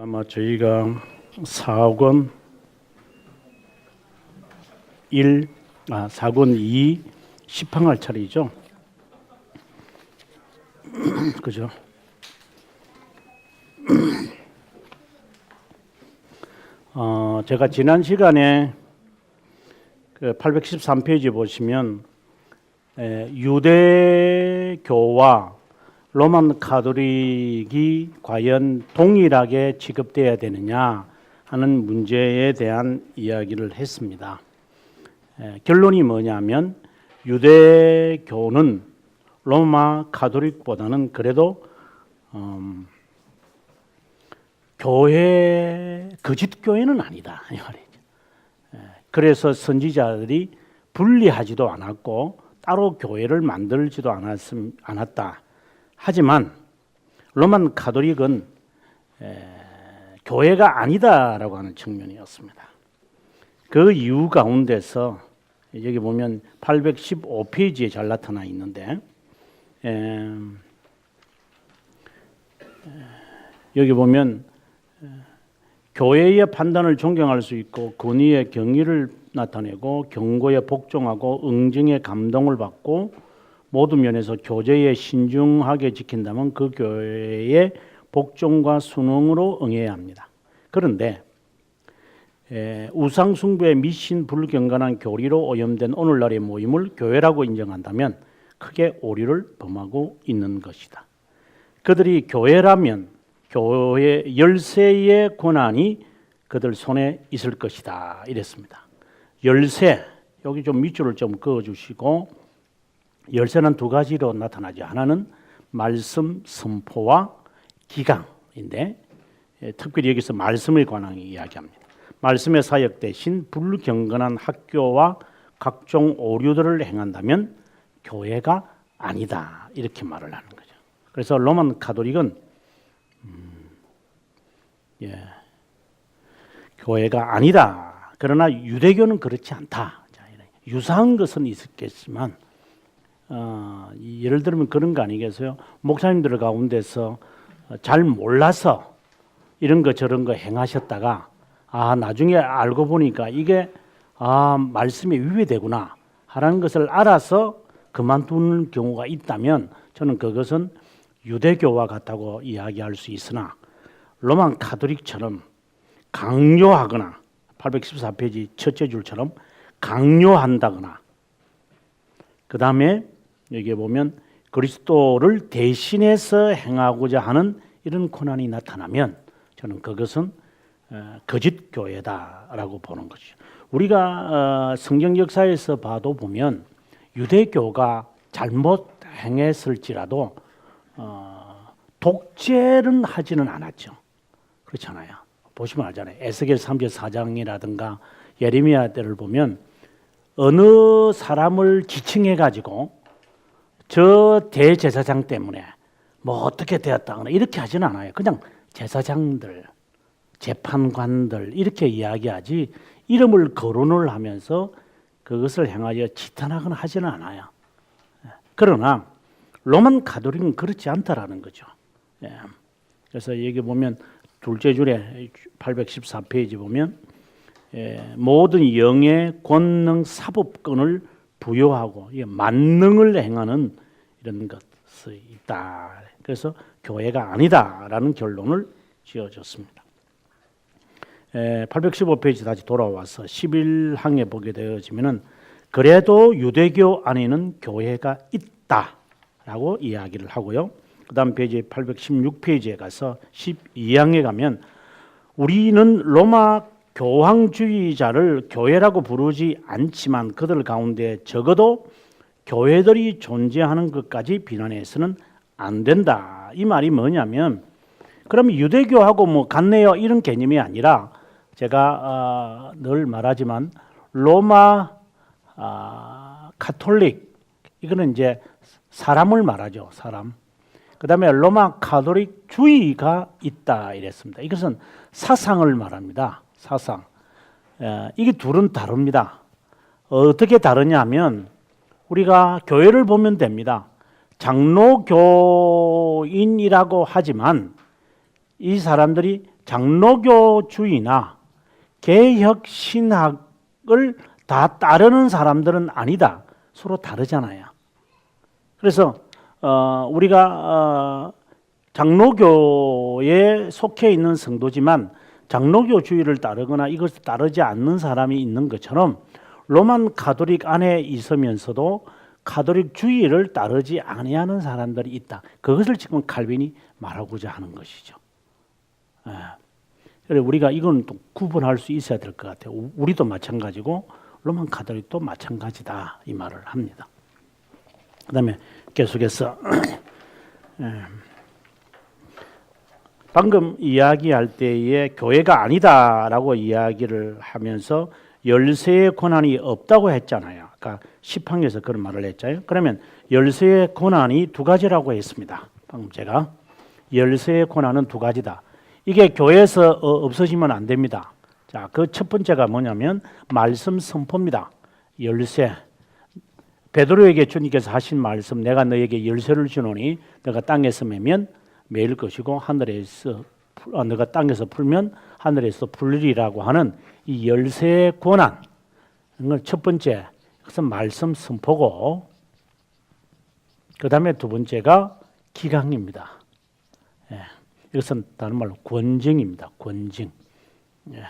아마 저희가 사권 2 시판할 차례이죠. 그죠? 제가 지난 시간에 그 813페이지 보시면 유대교와 로만 가톨릭이 과연 동일하게 취급돼야 되느냐 하는 문제에 대한 이야기를 했습니다. 결론이 뭐냐면 유대교는 로마 가톨릭보다는 그래도 거짓 교회는 아니다 이 말이죠. 그래서 선지자들이 분리하지도 않았고 따로 교회를 만들지도 않았다. 하지만 로만 가톨릭은 교회가 아니다라고 하는 측면이었습니다. 그 이유 가운데서 여기 보면 815페이지에 잘 나타나 있는데 여기 보면 교회의 판단을 존경할 수 있고 권위의 경의를 나타내고 경고에 복종하고 응징의 감동을 받고 모든 면에서 교제에 신중하게 지킨다면 그 교회의 복종과 순응으로 응해야 합니다. 그런데 우상 숭배에 미신 불경건한 교리로 오염된 오늘날의 모임을 교회라고 인정한다면 크게 오류를 범하고 있는 것이다. 그들이 교회라면 교회 열쇠의 권한이 그들 손에 있을 것이다 이랬습니다. 열쇠, 여기 좀 밑줄을 좀 그어주시고 열쇠는 두 가지로 나타나죠. 하나는 말씀 선포와 기강인데 특별히 여기서 말씀의 권한을 이야기합니다. 말씀의 사역 대신 불경건한 학교와 각종 오류들을 행한다면 교회가 아니다 이렇게 말을 하는 거죠. 그래서 로만 가톨릭은 교회가 아니다. 그러나 유대교는 그렇지 않다. 유사한 것은 있었겠지만 예를 들면 그런 거 아니겠어요? 목사님들 가운데서 잘 몰라서 이런 거 저런 거 행하셨다가 나중에 알고 보니까 이게 말씀에 위배되구나 하는 것을 알아서 그만두는 경우가 있다면 저는 그것은 유대교와 같다고 이야기할 수 있으나 로만 가톨릭처럼 강요하거나 814페이지 첫째 줄처럼 강요한다거나 그 다음에 여기에 보면 그리스도를 대신해서 행하고자 하는 이런 권한이 나타나면 저는 그것은 거짓 교회다라고 보는 것이죠. 우리가 성경 역사에서 봐도 보면 유대교가 잘못 행했을지라도 독재는 하지는 않았죠. 그렇잖아요. 보시면 알잖아요. 에스겔 3제 4장이라든가 예레미야 때를 보면 어느 사람을 지칭해 가지고 저 대제사장 때문에 뭐 어떻게 되었다거나 이렇게 하지는 않아요. 그냥 제사장들, 재판관들 이렇게 이야기하지 이름을 거론을 하면서 그것을 행하여 지탄하거나 하지는 않아요. 그러나 로만 가톨릭은 그렇지 않다라는 거죠. 그래서 여기 보면 둘째 줄에 814페이지 보면 모든 영의 권능 사법권을 부여하고 만능을 행하는 이런 것이 있다. 그래서 교회가 아니다라는 결론을 지어줬습니다. 815페이지 다시 돌아와서 11항에 보게 되어지면은 그래도 유대교 안에는 교회가 있다라고 이야기를 하고요. 그 다음 페이지 816페이지에 가서 12항에 가면 우리는 로마 교황주의자를 교회라고 부르지 않지만 그들 가운데 적어도 교회들이 존재하는 것까지 비난해서는 안 된다. 이 말이 뭐냐면 그러면 유대교하고 뭐 같네요 이런 개념이 아니라 제가 늘 말하지만 로마 가톨릭 이거는 이제 사람을 말하죠. 사람. 그 다음에 로마 가톨릭주의가 있다 이랬습니다. 이것은 사상을 말합니다. 사상. 이게 둘은 다릅니다. 어떻게 다르냐 하면 우리가 교회를 보면 됩니다. 장로교인이라고 하지만 이 사람들이 장로교주의나 개혁신학을 다 따르는 사람들은 아니다. 서로 다르잖아요. 그래서 우리가 장로교에 속해 있는 성도지만 장로교주의를 따르거나 이것을 따르지 않는 사람이 있는 것처럼 로만 가톨릭 안에 있으면서도 가톨릭주의를 따르지 아니하는 사람들이 있다. 그것을 지금 칼빈이 말하고자 하는 것이죠. 그래서 우리가 이건 또 구분할 수 있어야 될 것 같아요. 우리도 마찬가지고 로만 가톨릭도 마찬가지다 이 말을 합니다. 그다음에 계속해서 방금 이야기할 때에 교회가 아니다라고 이야기를 하면서 열쇠의 권한이 없다고 했잖아요. 아까 10항에서 그런 말을 했잖아요. 그러면 열쇠의 권한이 두 가지라고 했습니다. 방금 제가 열쇠의 권한은 두 가지다. 이게 교회에서 없어지면 안 됩니다. 자, 그 첫 번째가 뭐냐면 말씀 선포입니다. 열쇠. 베드로에게 주님께서 하신 말씀, 내가 너에게 열쇠를 주노니 너가 땅에서 매면 매일 것이고 하늘에서 너가 땅에서 풀면 하늘에서 풀리리라고 하는 이 열쇠의 권한. 이걸 첫 번째, 그것은 말씀 선포고, 그 다음에 두 번째가 기강입니다. 예, 이것은 다른 말로 권징입니다. 권징. 예.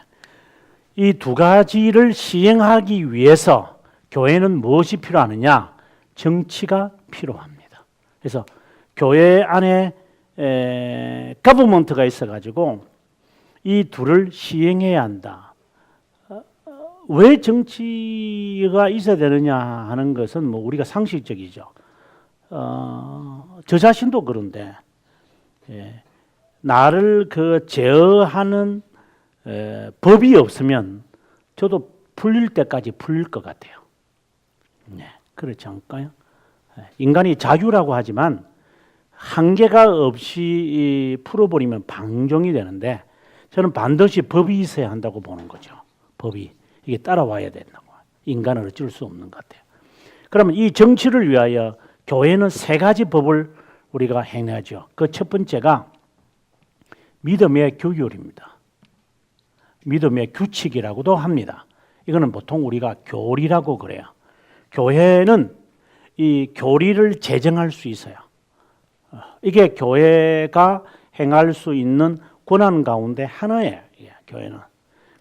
이 두 가지를 시행하기 위해서 교회는 무엇이 필요하느냐? 정치가 필요합니다. 그래서 교회 안에 거버먼트가 있어가지고 이 둘을 시행해야 한다. 왜 정치가 있어야 되느냐 하는 것은 뭐 우리가 상식적이죠. 저 자신도 그런데 나를 그 제어하는 법이 없으면 저도 풀릴 때까지 풀릴 것 같아요. 네, 그렇지 않을까요? 인간이 자유라고 하지만 한계가 없이 풀어버리면 방종이 되는데 저는 반드시 법이 있어야 한다고 보는 거죠. 법이. 이게 따라와야 된다고. 인간은 어쩔 수 없는 것 같아요. 그러면 이 정치를 위하여 교회는 세 가지 법을 우리가 행하죠. 그 첫 번째가 믿음의 규율입니다. 믿음의 규칙이라고도 합니다. 이거는 보통 우리가 교리라고 그래요. 교회는 이 교리를 제정할 수 있어요. 이게 교회가 행할 수 있는 권한 가운데 하나예요. 교회는.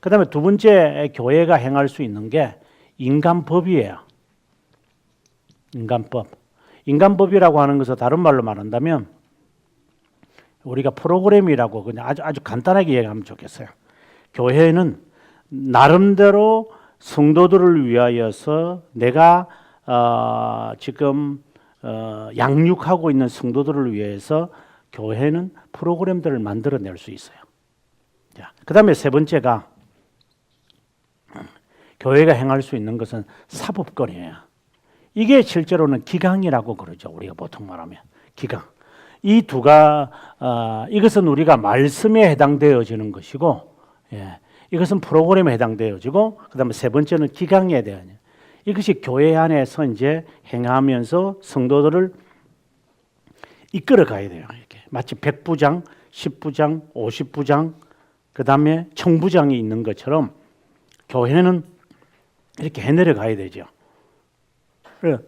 그 다음에 두 번째 교회가 행할 수 있는 게 인간법이에요. 인간법. 인간법이라고 하는 것은 다른 말로 말한다면 우리가 프로그램이라고 그냥 아주 간단하게 얘기하면 좋겠어요. 교회는 나름대로 성도들을 위하여서 내가 지금 양육하고 있는 성도들을 위해서 교회는 프로그램들을 만들어낼 수 있어요. 그 다음에 세 번째가 교회가 행할 수 있는 것은 사법권이에요. 이게 실제로는 기강이라고 그러죠. 우리가 보통 말하면 기강. 이 두가 이것은 우리가 말씀에 해당되어지는 것이고, 이것은 프로그램에 해당되어지고, 그다음에 세 번째는 기강에 대한. 이것이 교회 안에서 이제 행하면서 성도들을 이끌어 가야 돼요. 이렇게 마치 100부장, 10부장, 50부장, 그다음에 청부장이 있는 것처럼 교회는 이렇게 해내려 가야 되죠.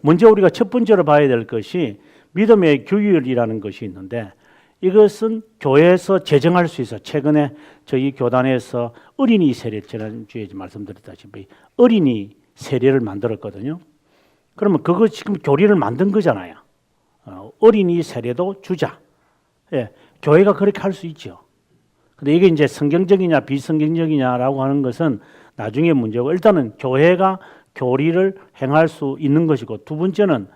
먼저 우리가 첫 번째로 봐야 될 것이 믿음의 규율이라는 것이 있는데 이것은 교회에서 제정할 수 있어. 최근에 저희 교단에서 어린이 세례, 지난주에 말씀드렸다시피 어린이 세례를 만들었거든요. 그러면 그거 지금 교리를 만든 거잖아요. 어린이 세례도 주자. 교회가 그렇게 할 수 있죠. 근데 이게 이제 성경적이냐 비성경적이냐라고 하는 것은 나중에 문제고, 일단은 교회가 교리를 행할 수 있는 것이고, 두 번째는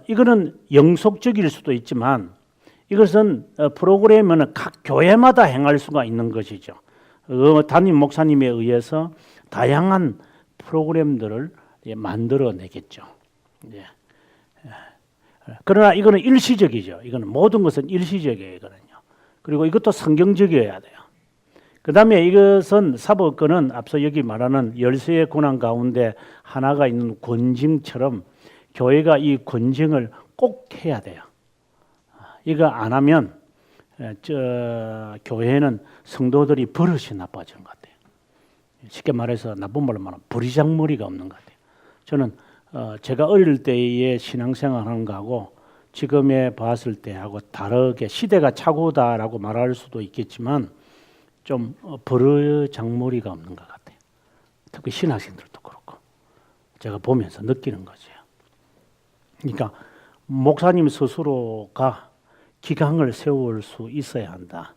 이거는 영속적일 수도 있지만 이것은 프로그램은 각 교회마다 행할 수가 있는 것이죠. 담임 목사님에 의해서 다양한 프로그램들을 만들어내겠죠. 그러나 이거는 일시적이죠. 이거는 모든 것은 일시적이에요. 이거는요. 그리고 이것도 성경적이어야 돼요. 그 다음에 이것은 사법권은 앞서 여기 말하는 열쇠의 권한 가운데 하나가 있는 권징처럼 교회가 이 권징을 꼭 해야 돼요. 이거 안 하면 교회는 성도들이 버릇이 나빠진 것 같아요. 쉽게 말해서 나쁜 말로 말하면 버리장머리가 없는 것 같아요. 저는 제가 어릴 때의 신앙생활하는 거하고 지금에 봤을 때하고 다르게 시대가 착오다라고 말할 수도 있겠지만 좀 버르장머리가 없는 것 같아요. 특히 신학생들도 그렇고 제가 보면서 느끼는 거죠. 그러니까 목사님 스스로가 기강을 세울 수 있어야 한다.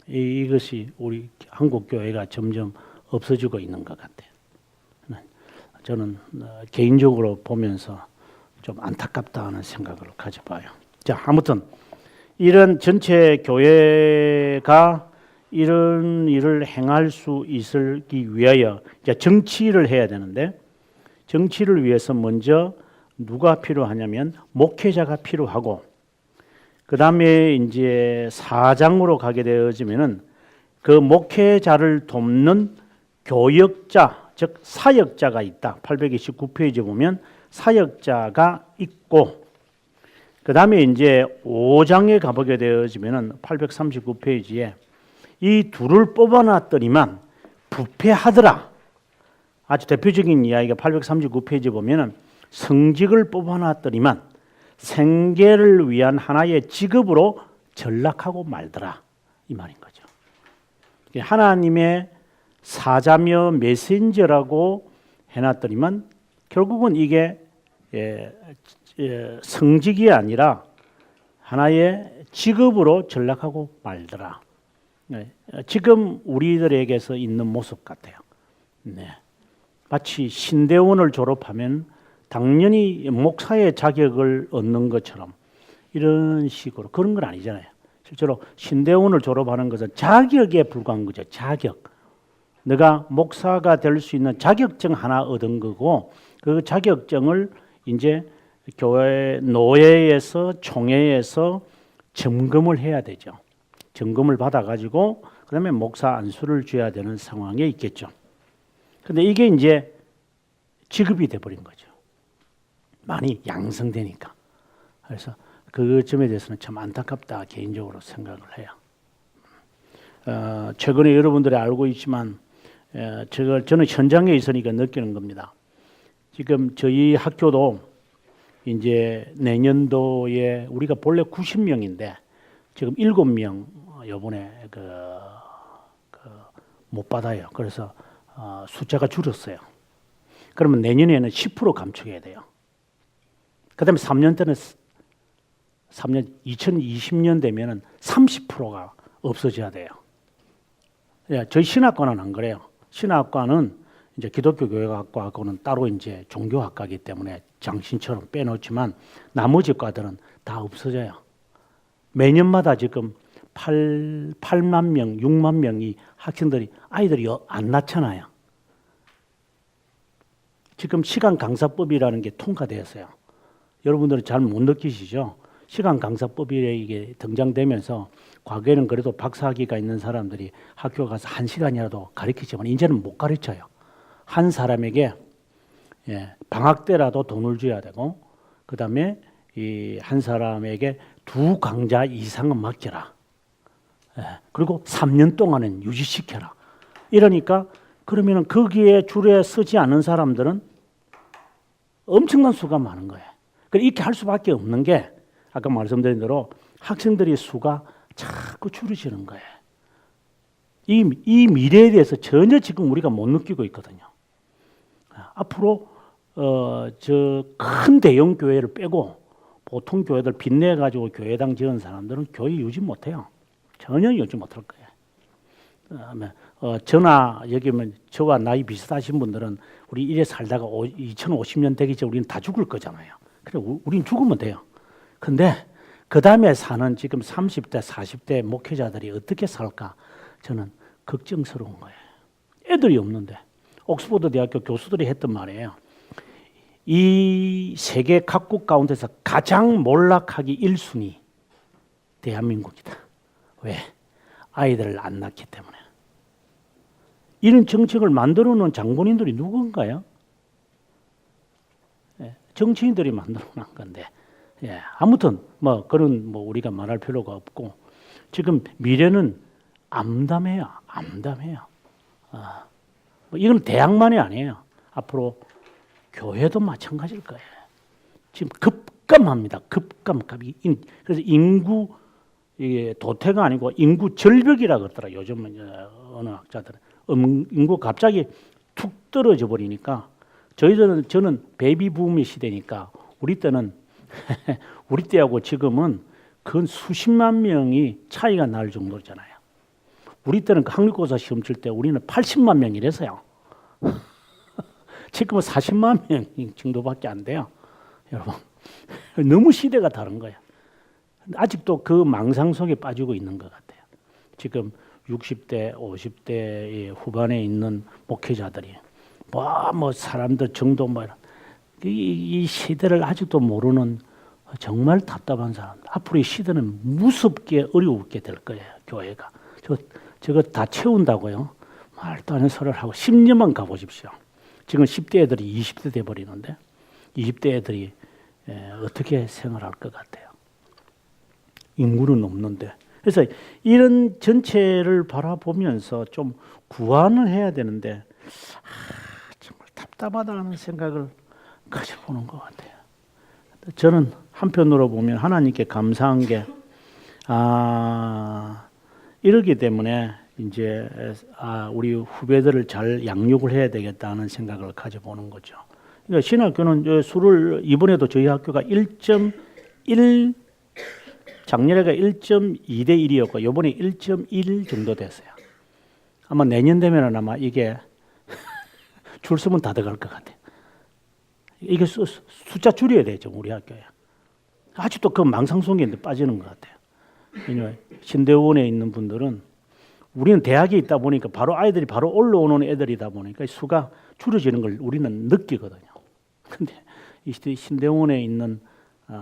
이것이 우리 한국 교회가 점점 없어지고 있는 것 같아요. 저는 개인적으로 보면서 좀 안타깝다 하는 생각을 가져봐요. 자, 아무튼 이런 전체 교회가 이런 일을 행할 수 있기 위하여 이제 정치를 해야 되는데 정치를 위해서 먼저 누가 필요하냐면 목회자가 필요하고 그 다음에 이제 사장으로 가게 되어지면은 그 목회자를 돕는 교역자, 즉 사역자가 있다. 829페이지 보면 사역자가 있고 그 다음에 이제 5장에 가보게 되어지면은 839페이지에 이 둘을 뽑아놨더니만 부패하더라. 아주 대표적인 이야기가 839페이지 보면은 성직을 뽑아놨더니만 생계를 위한 하나의 직업으로 전락하고 말더라. 이 말인 거죠. 하나님의 사자며 메신저라고 해놨더니만 결국은 이게 성직이 아니라 하나의 직업으로 전락하고 말더라. 지금 우리들에게서 있는 모습 같아요. 네. 마치 신대원을 졸업하면 당연히 목사의 자격을 얻는 것처럼 이런 식으로 그런 건 아니잖아요. 실제로 신대원을 졸업하는 것은 자격에 불과한 거죠. 자격. 내가 목사가 될 수 있는 자격증 하나 얻은 거고 그 자격증을 이제 교회 노예에서 총회에서 점검을 해야 되죠. 점검을 받아가지고 그다음에 목사 안수를 줘야 되는 상황에 있겠죠. 근데 이게 이제 직업이 돼버린 거죠. 많이 양성되니까. 그래서 그 점에 대해서는 참 안타깝다 개인적으로 생각을 해요. 최근에 여러분들이 알고 있지만 저는 현장에 있으니까 느끼는 겁니다. 지금 저희 학교도 이제 내년도에 우리가 본래 90명인데 지금 7명 이번에 못 받아요. 그래서 숫자가 줄었어요. 그러면 내년에는 10% 감축해야 돼요. 그다음에 3년 때는 2020년 되면은 30%가 없어져야 돼요. 저희 신학과는 안 그래요. 신학과는 이제 기독교 교회학과하고는 따로 이제 종교학과이기 때문에 장신처럼 빼놓지만 나머지 과들은 다 없어져요. 매년마다 지금 8만 명, 6만 명이 아이들이 안 낳잖아요. 지금 시간 강사법이라는 게 통과되었어요. 여러분들은 잘 못 느끼시죠? 시간 강사법이 이게 등장되면서 과거에는 그래도 박사학위가 있는 사람들이 학교 가서 1시간이라도 가르치지만 이제는 못 가르쳐요. 한 사람에게 방학 때라도 돈을 줘야 되고 그 다음에 이 한 사람에게 2 강좌 이상은 맡겨라. 그리고 3년 동안은 유지시켜라. 이러니까 그러면은 거기에 줄에 서지 않은 사람들은 엄청난 수가 많은 거예요. 이렇게 할 수밖에 없는 게 아까 말씀드린 대로 학생들의 수가 자꾸 줄어지는 거예요. 이 미래에 대해서 전혀 지금 우리가 못 느끼고 있거든요. 앞으로 저 큰 대형 교회를 빼고 보통 교회들 빚내 가지고 교회당 지은 사람들은 교회 유지 못해요. 전혀 유지 못할 거예요. 저나 여기면 저와 나이 비슷하신 분들은 우리 이래 살다가 2050년 되기 전에 우리는 다 죽을 거잖아요. 그래 우린 죽으면 돼요. 근데 그 다음에 사는 지금 30대, 40대 목회자들이 어떻게 살까? 저는 걱정스러운 거예요. 애들이 없는데. 옥스퍼드 대학교 교수들이 했던 말이에요. 이 세계 각국 가운데서 가장 몰락하기 1순위 대한민국이다. 왜? 아이들을 안 낳기 때문에. 이런 정책을 만들어 놓은 장본인들이 누군가요? 정치인들이 만들어 놓은 건데 예, 아무튼 뭐 그런 뭐 우리가 말할 필요가 없고 지금 미래는 암담해요. 뭐 이건 대학만이 아니에요. 앞으로 교회도 마찬가지일 거예요. 지금 급감합니다. 그래서 인구 이게 도태가 아니고 인구 절벽이라 그러더라. 요즘은 어느 학자들은 인구 갑자기 툭 떨어져 버리니까 저는 베이비 붐의 시대니까 우리 때는 우리 때하고 지금은 근 수십만 명이 차이가 날 정도잖아요. 우리 때는 학력고사 시험 칠 때 우리는 80만 명이래서요. 지금은 40만 명 정도밖에 안 돼요. 여러분 너무 시대가 다른 거예요. 아직도 그 망상 속에 빠지고 있는 것 같아요. 지금 60대, 50대 후반에 있는 목회자들이 뭐 사람들 정도 뭐 이 시대를 아직도 모르는 정말 답답한 사람들. 앞으로 이 시대는 무섭게 어려우게 될 거예요. 교회가 저거 다 채운다고요. 말도 안 되는 소리를 하고 10년만 가보십시오. 지금 10대 애들이 20대 돼 버리는데 20대 애들이 어떻게 생활할 것 같아요? 인구는 없는데. 그래서 이런 전체를 바라보면서 좀 구안을 해야 되는데 정말 답답하다는 생각을 가져보는 것 같아요. 저는 한편으로 보면 하나님께 감사한 게 이러기 때문에 이제 우리 후배들을 잘 양육을 해야 되겠다는 생각을 가져보는 거죠. 그러니까 신학교는 수를 이번에도 저희 학교가 1.1 작년에가 1.2대 1이었고 이번에 1.1 정도 됐어요. 아마 내년 되면은 아마 이게 줄 서면 다 들어갈 것 같아요. 이게 숫자 줄여야 되죠 우리 학교에. 아직도 그 망상 속에 빠지는 것 같아요. 왜냐하면 신대원에 있는 분들은 우리는 대학에 있다 보니까 바로 아이들이 바로 올라오는 애들이다 보니까 수가 줄어지는 걸 우리는 느끼거든요. 근데 이 신대원에 있는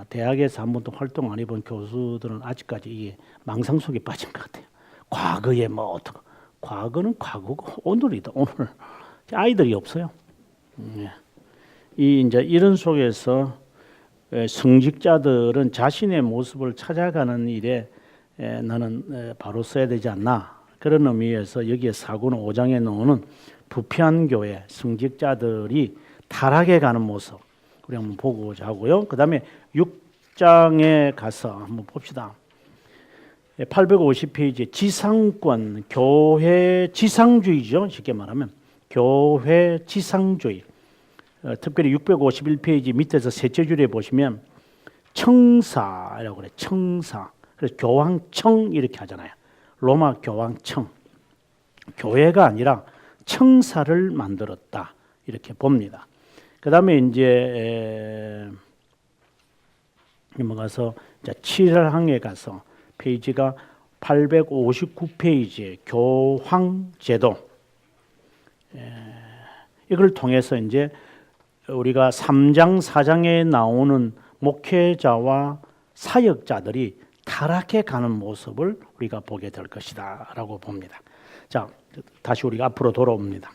대학에서 한 번도 활동 안 해본 교수들은 아직까지 이게 망상 속에 빠진 것 같아요. 과거에 뭐 어떻게 과거는 과거고 오늘이다 오늘 아이들이 없어요. 이제 이런 속에서 성직자들은 자신의 모습을 찾아가는 일에 나는 바로 써야 되지 않나 그런 의미에서 여기에 사고는 5장에 나오는 부패한 교회 성직자들이 타락해 가는 모습 우리 한번 보고자 하고요. 그 다음에 6장에 가서 한번 봅시다. 850페이지 지상권, 교회 지상주의죠. 쉽게 말하면 교회 지상주의. 특별히 651페이지 밑에서 셋째 줄에 보시면 청사라고 그래요. 청사. 그래서 교황청 이렇게 하잖아요. 로마 교황청. 교회가 아니라 청사를 만들었다. 이렇게 봅니다. 그 다음에 이제 넘어가서 7항에 가서 페이지가 859페이지 교황제도 이걸 통해서 이제 우리가 3장 4장에 나오는 목회자와 사역자들이 타락해 가는 모습을 우리가 보게 될 것이다 라고 봅니다. 자, 다시 우리가 앞으로 돌아옵니다.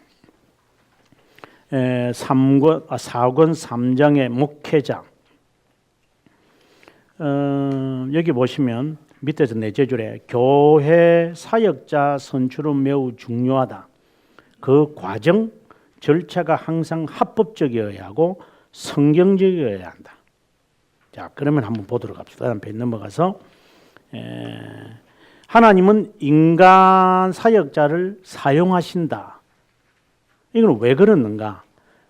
4권 3장의 목회자 여기 보시면 밑에서 넷째 줄에 교회 사역자 선출은 매우 중요하다. 그 과정 절차가 항상 합법적이어야 하고 성경적이어야 한다. 자, 그러면 한번 보도록 합시다. 다음 페이지 넘어가서 하나님은 인간 사역자를 사용하신다. 이건 왜 그러는가?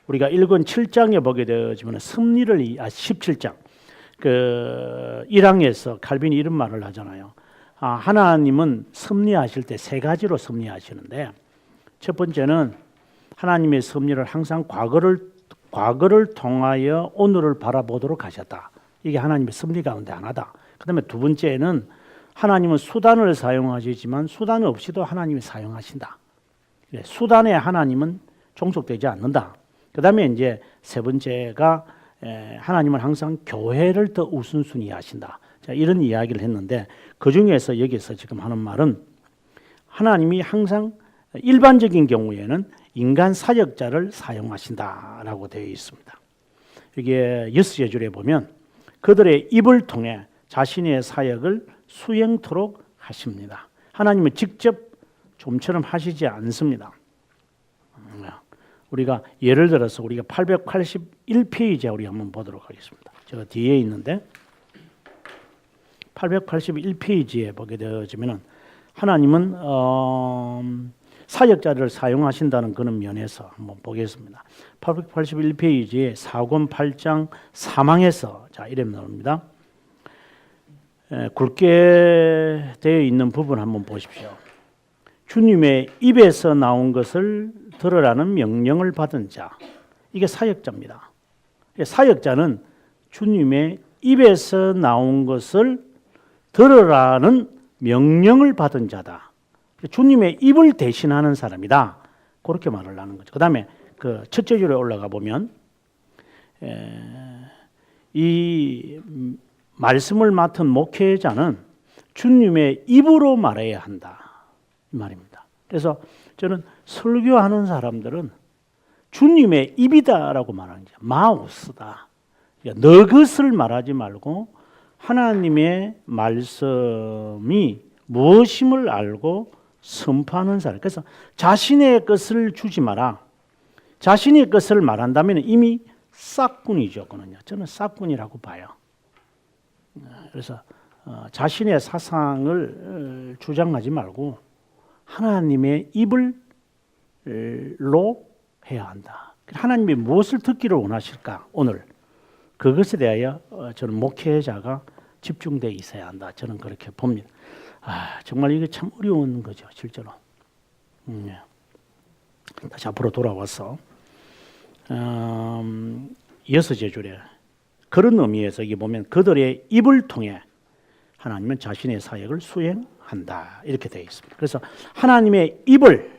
우리가 1권 7장에 보게 되지만 섭리를 17장 그 1항에서 칼빈이 이런 말을 하잖아요. 하나님은 섭리하실 때 세 가지로 섭리하시는데 첫 번째는 하나님의 섭리를 항상 과거를 통하여 오늘을 바라보도록 하셨다. 이게 하나님의 섭리 가운데 하나다. 그다음에 두 번째는 하나님은 수단을 사용하시지만 수단 없이도 하나님이 사용하신다. 수단에 하나님은 종속되지 않는다. 그다음에 이제 세 번째가 하나님은 항상 교회를 더 우선순위 하신다. 자, 이런 이야기를 했는데 그 중에서 여기서 지금 하는 말은 하나님이 항상 일반적인 경우에는 인간 사역자를 사용하신다라고 되어 있습니다. 이게 6째 줄에 보면 그들의 입을 통해 자신의 사역을 수행토록 하십니다. 하나님은 직접 좀처럼 하시지 않습니다. 우리가 예를 들어서 우리가 881페이지에 우리 한번 보도록 하겠습니다. 저 뒤에 있는데 881페이지에 보게 되어지면은 하나님은 사역자들을 사용하신다는 그런 면에서 한번 보겠습니다. 881페이지에 사권 8장 사망에서 자 이름 나옵니다. 굵게 되어 있는 부분 한번 보십시오. 주님의 입에서 나온 것을 들으라는 명령을 받은 자, 이게 사역자입니다. 사역자는 주님의 입에서 나온 것을 들으라는 명령을 받은 자다. 주님의 입을 대신하는 사람이다. 그렇게 말을 하는 거죠. 그 다음에 그 첫째 줄에 올라가 보면 이 말씀을 맡은 목회자는 주님의 입으로 말해야 한다. 이 말입니다. 그래서 저는 설교하는 사람들은 주님의 입이다라고 말하는 거죠. 마우스다. 그러니까 너 것을 말하지 말고 하나님의 말씀이 무엇임을 알고 선포하는 사람. 그래서 자신의 것을 주지 마라. 자신의 것을 말한다면 이미 싹군이죠. 저는 싹군이라고 봐요. 그래서 자신의 사상을 주장하지 말고 하나님의 입을로 해야 한다. 하나님이 무엇을 듣기를 원하실까? 오늘 그것에 대하여 저는 목회자가 집중되어 있어야 한다. 저는 그렇게 봅니다. 정말 이게 참 어려운 거죠, 실제로. 다시 앞으로 돌아와서 6째 줄에 그런 의미에서 이게 보면 그들의 입을 통해 하나님은 자신의 사역을 수행한다. 이렇게 되어 있습니다. 그래서 하나님의 입을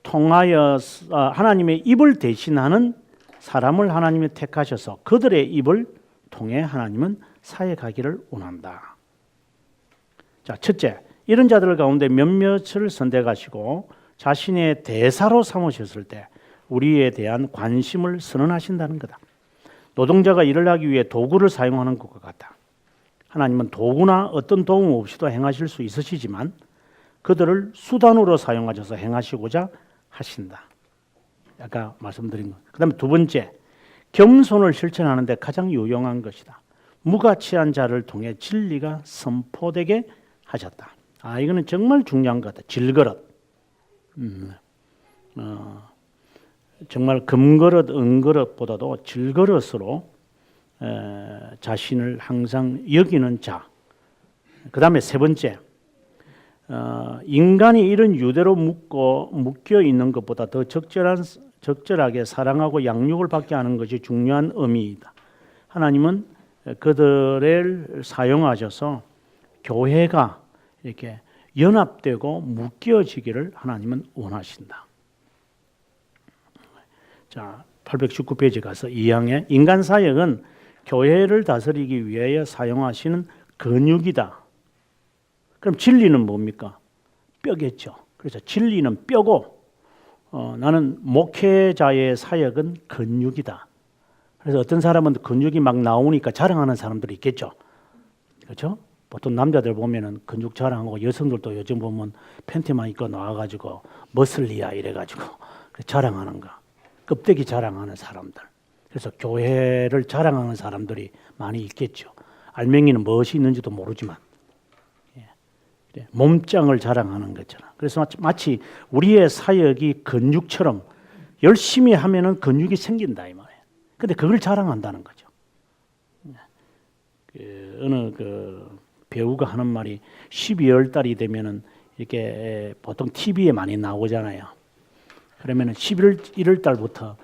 통하여 하나님의 입을 대신하는 사람을 하나님이 택하셔서 그들의 입을 통해 하나님은 사역하기를 원한다. 자, 첫째, 이런 자들 가운데 몇몇을 선택하시고 자신의 대사로 삼으셨을 때 우리에 대한 관심을 선언하신다는 거다. 노동자가 일을 하기 위해 도구를 사용하는 것과 같다. 하나님은 도구나 어떤 도움 없이도 행하실 수 있으시지만 그들을 수단으로 사용하셔서 행하시고자 하신다. 아까 말씀드린 것. 그 다음에 두 번째, 겸손을 실천하는 데 가장 유용한 것이다. 무가치한 자를 통해 진리가 선포되게 하셨다. 이거는 정말 중요한 것 같다. 질그릇. 정말 금그릇, 은그릇보다도 질그릇으로 자신을 항상 여기는 자. 그 다음에 세 번째, 인간이 이런 유대로 묶여 있는 것보다 더 적절하게 사랑하고 양육을 받게 하는 것이 중요한 의미이다. 하나님은 그들을 사용하셔서 교회가 이렇게 연합되고 묶여지기를 하나님은 원하신다. 자, 819페이지 가서 2항에 인간 사역은 교회를 다스리기 위하여 사용하시는 근육이다. 그럼 진리는 뭡니까? 뼈겠죠. 그래서 진리는 뼈고 나는 목회자의 사역은 근육이다. 그래서 어떤 사람은 근육이 막 나오니까 자랑하는 사람들이 있겠죠. 그렇죠? 보통 남자들 보면은 근육 자랑하고 여성들도 요즘 보면 팬티만 입고 나와가지고 머슬리야 이래가지고 자랑하는 거. 껍데기 자랑하는 사람들. 그래서 교회를 자랑하는 사람들이 많이 있겠죠. 알맹이는 무엇이 있는지도 모르지만 몸짱을 자랑하는 것처럼. 그래서 마치 우리의 사역이 근육처럼 열심히 하면은 근육이 생긴다 이 말이에요. 근데 그걸 자랑한다는 거죠. 어느 배우가 하는 말이 12월 달이 되면은 이렇게 보통 TV에 많이 나오잖아요. 그러면은 1월 달부터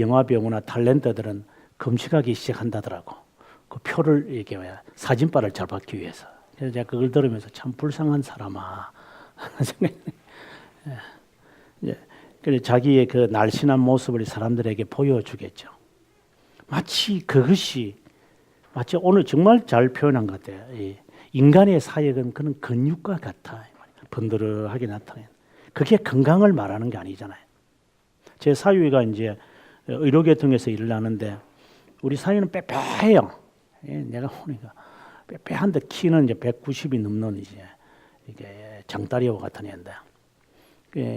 영화 배우나 탤런트들은 금식하기 시작한다더라고. 그 표를 이렇게 사진빨을 잘 받기 위해서. 그래서 제가 그걸 들으면서 참 불쌍한 사람아. 그래서 자기의 그 날씬한 모습을 사람들에게 보여주겠죠. 마치 그것이 마치 오늘 정말 잘 표현한 것 같아요. 인간의 사역은 그런 근육과 같아. 번들하게 나타내는. 그게 건강을 말하는 게 아니잖아요. 제 사위가 이제 의료계통에서 일을 하는데 우리 사위는 빼빼해요. 예, 내가 보니까 빼빼한데 키는 이제 190이 넘는 이게 장다리와 같은 애인데,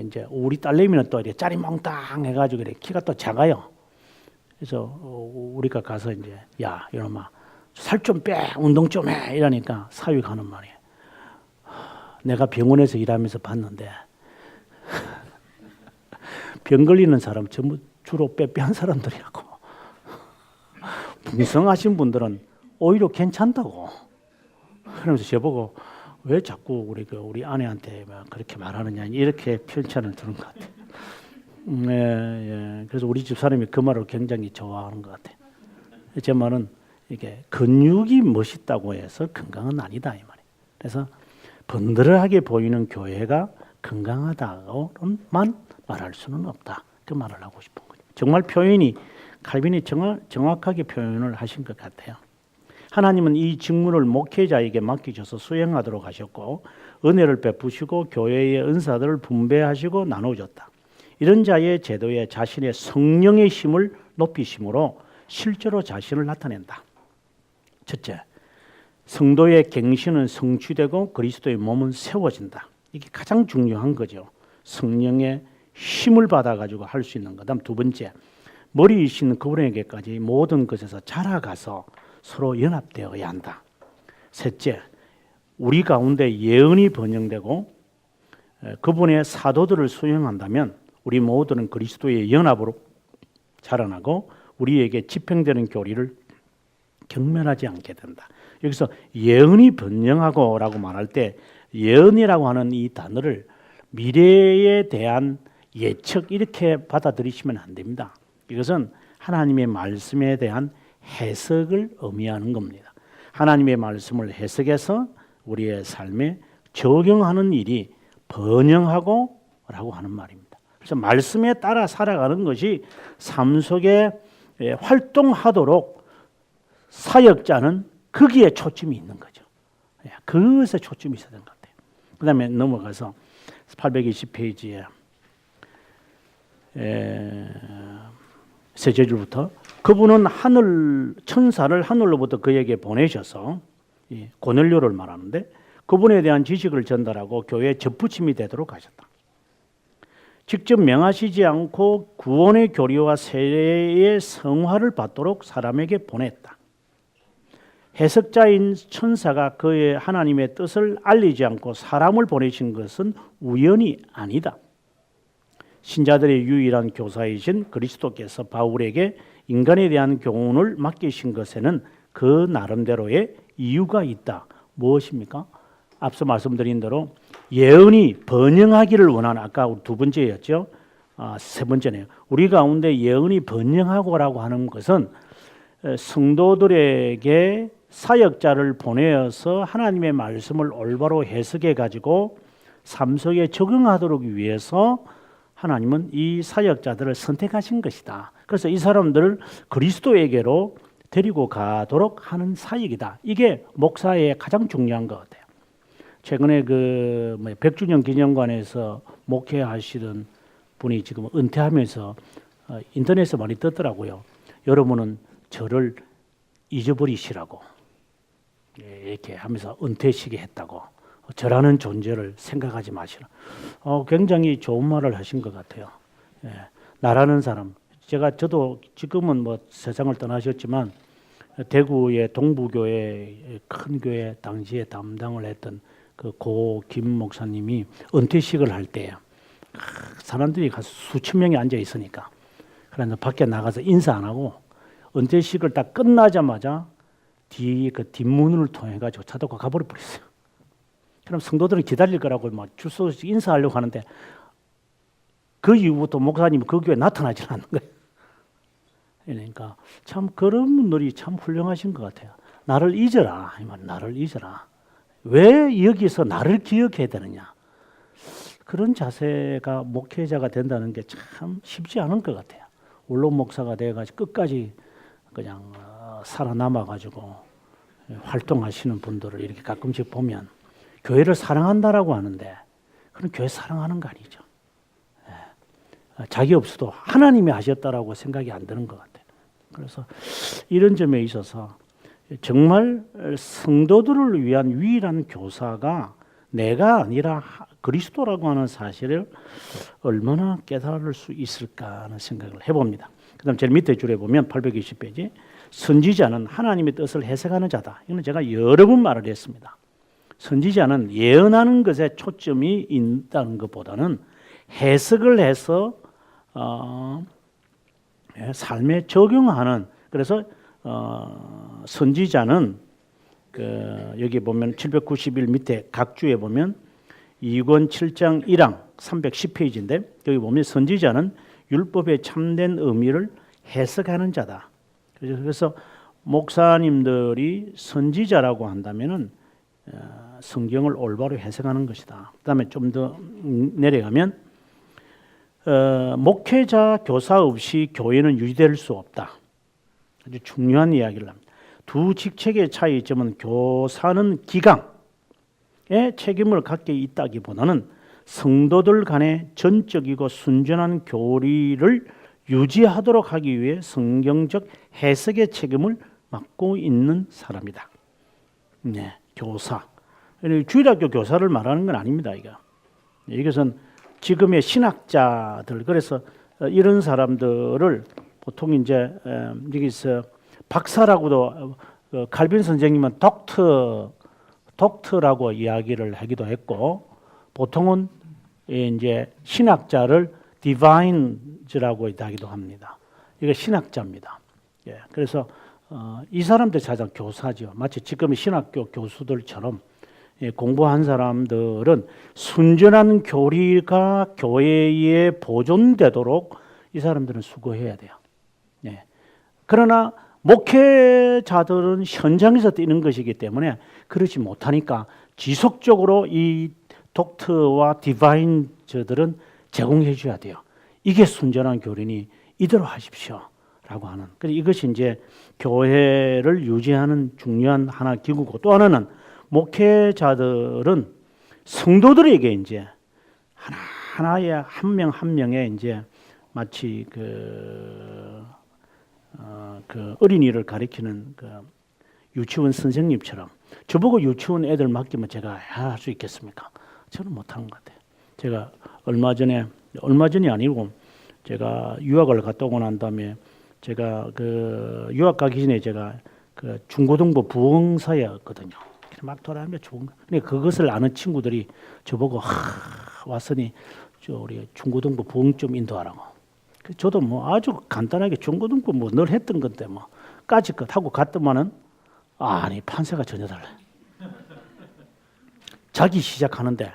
이제 우리 딸내미는 또 이렇게 짜리몽땅 해가지고 이렇게 키가 또 작아요. 그래서 우리가 가서 이제 야 이놈아 살 좀 빼, 운동 좀 해 이러니까 사위가 하는 말이에요. 내가 병원에서 일하면서 봤는데 병 걸리는 사람 전부 주로 빼빼한 사람들이라고. 풍성하신 분들은 오히려 괜찮다고. 그러면서 저보고 왜 자꾸 우리 아내한테 그렇게 말하느냐 이렇게 편찬을 두는 것 같아요. 예. 그래서 우리 집 사람이 그 말을 굉장히 좋아하는 것 같아요. 제 말은 이게 근육이 멋있다고 해서 건강은 아니다 이 말이에요. 그래서 번들하게 보이는 교회가 건강하다고만 말할 수는 없다. 그 말을 하고 싶은 거죠. 정말 표현이 칼빈이 정확하게 표현을 하신 것 같아요. 하나님은 이 직무를 목회자에게 맡기셔서 수행하도록 하셨고 은혜를 베푸시고 교회의 은사들을 분배하시고 나누셨다. 이런 자의 제도에 자신의 성령의 힘을 높이심으로 실제로 자신을 나타낸다. 첫째, 성도의 갱신은 성취되고 그리스도의 몸은 세워진다. 이게 가장 중요한 거죠. 성령의 힘을 받아가지고 할 수 있는 것. 다음 두 번째, 머리이신 그분에게까지 모든 것에서 자라가서 서로 연합되어야 한다. 셋째, 우리 가운데 예언이 번영되고 그분의 사도들을 수행한다면 우리 모두는 그리스도의 연합으로 자라나고 우리에게 집행되는 교리를 경멸하지 않게 된다. 여기서 예언이 번영하고라고 말할 때 예언이라고 하는 이 단어를 미래에 대한 예측 이렇게 받아들이시면 안 됩니다. 이것은 하나님의 말씀에 대한 해석을 의미하는 겁니다. 하나님의 말씀을 해석해서 우리의 삶에 적용하는 일이 번영하고 라고 하는 말입니다. 그래서 말씀에 따라 살아가는 것이 삶 속에 활동하도록 사역자는 거기에 초점이 있는 거죠. 그것에 초점이 있어야 되는 것 같아요. 그 다음에 넘어가서 820페이지에 세 절부터 그분은 천사를 하늘로부터 그에게 보내셔서 고넬료를 말하는데 그분에 대한 지식을 전달하고 교회에 접붙임이 되도록 하셨다. 직접 명하시지 않고 구원의 교리와 세례의 성화를 받도록 사람에게 보냈다. 해석자인 천사가 그의 하나님의 뜻을 알리지 않고 사람을 보내신 것은 우연이 아니다. 신자들의 유일한 교사이신 그리스도께서 바울에게 인간에 대한 교훈을 맡기신 것에는 그 나름대로의 이유가 있다. 무엇입니까? 앞서 말씀드린 대로 예언이 번영하기를 원하는, 아까 두 번째였죠. 세 번째네요. 우리 가운데 예언이 번영하고라고 하는 것은 성도들에게 사역자를 보내어서 하나님의 말씀을 올바로 해석해 가지고 삶 속에 적용하도록 위해서 하나님은 이 사역자들을 선택하신 것이다. 그래서 이 사람들을 그리스도에게로 데리고 가도록 하는 사역이다. 이게 목사의 가장 중요한 것 같아요. 최근에 100주년 기념관에서 목회하시던 분이 지금 은퇴하면서 인터넷에 많이 떴더라고요. 여러분은 저를 잊어버리시라고 이렇게 하면서 은퇴식이 했다고. 저라는 존재를 생각하지 마시라. 굉장히 좋은 말을 하신 것 같아요. 나라는 사람. 저도 지금은 세상을 떠나셨지만 대구의 동부교회 큰 교회 당시에 담당을 했던 그 고 김 목사님이 은퇴식을 할 때요. 사람들이 가서 수천 명이 앉아 있으니까 그래서 밖에 나가서 인사 안 하고 은퇴식을 딱 끝나자마자 그 뒷문을 통해 가지고 차 타고 가버려 버렸어요. 그럼 성도들은 기다릴 거라고 막 줄 서서 인사하려고 하는데 그 이후부터 목사님이 그 교회에 나타나지 않는 거예요. 그러니까 참 그런 분들이 참 훌륭하신 것 같아요. 나를 잊어라. 이 말, 나를 잊어라. 왜 여기서 나를 기억해야 되느냐. 그런 자세가 목회자가 된다는 게 참 쉽지 않은 것 같아요. 원로 목사가 돼가지고 끝까지 그냥 살아남아가지고 활동하시는 분들을 이렇게 가끔씩 보면 교회를 사랑한다라고 하는데 그런 교회 사랑하는 거 아니죠. 자기 없어도 하나님이 하셨다라고 생각이 안 드는 것 같아요. 그래서 이런 점에 있어서 정말 성도들을 위한 유일한 교사가 내가 아니라 그리스도라고 하는 사실을 얼마나 깨달을 수 있을까 하는 생각을 해봅니다. 그 다음 제일 밑에 줄에 보면 820페이지 선지자는 하나님의 뜻을 해석하는 자다. 이건 제가 여러 번 말을 했습니다. 선지자는 예언하는 것에 초점이 있다는 것보다는 해석을 해서 삶에 적용하는, 그래서 선지자는 여기 보면 791 밑에 각주에 보면 2권 7장 1항 310페이지인데 여기 보면 선지자는 율법의 참된 의미를 해석하는 자다. 그래서 목사님들이 선지자라고 한다면은 성경을 올바로 해석하는 것이다. 그다음에 좀 더 내려가면 목회자 교사 없이 교회는 유지될 수 없다. 아주 중요한 이야기를 합니다. 두 직책의 차이점은 교사는 기강의 책임을 갖게 있다기보다는 성도들 간의 전적이고 순전한 교리를 유지하도록 하기 위해 성경적 해석의 책임을 맡고 있는 사람이다. 네, 교사. 주일학교 교사를 말하는 건 아닙니다. 이것은 지금의 신학자들, 그래서 이런 사람들을 보통 이제 여기서 박사라고도 칼빈 선생님은 독터라고 이야기를 하기도 했고, 보통은 이제 신학자를 디바인즈라고 하기도 합니다. 이거 신학자입니다. 예, 그래서 이 사람들 자장 교사죠. 마치 지금의 신학교 교수들처럼 공부한 사람들은 순전한 교리가 교회에 보존되도록 이 사람들은 수고해야 돼요. 예. 그러나 목회자들은 현장에서 뛰는 것이기 때문에 그렇지 못하니까 지속적으로 이 독트와 디바인저들은 제공해 줘야 돼요. 이게 순전한 교리니 이대로 하십시오라고 하는. 그래서 이것이 이제 교회를 유지하는 중요한 하나 기구고, 또 하나는 목회자들은 성도들에게 이제 하나의 한 명 한 명의 이제 마치 그 어린이를 가리키는 유치원 선생님처럼, 저보고 유치원 애들 맡기면 제가 할 수 있겠습니까? 저는 못하는 것 같아요. 제가 얼마 전이 아니고 제가 유학을 갔다 오고 난 다음에 제가 유학 가기 전에 제가 중고등부 부흥사였거든요. 막 돌아다니며 좋은 거. 근데 그것을 아는 친구들이 저보고 왔으니 우리 중고등부 부흥 좀 인도하라고. 저도 뭐 아주 간단하게 중고등부 뭐 늘 했던 건데 뭐 까짓것 하고 갔더만은 아니 판세가 전혀 달라. 자기 시작하는데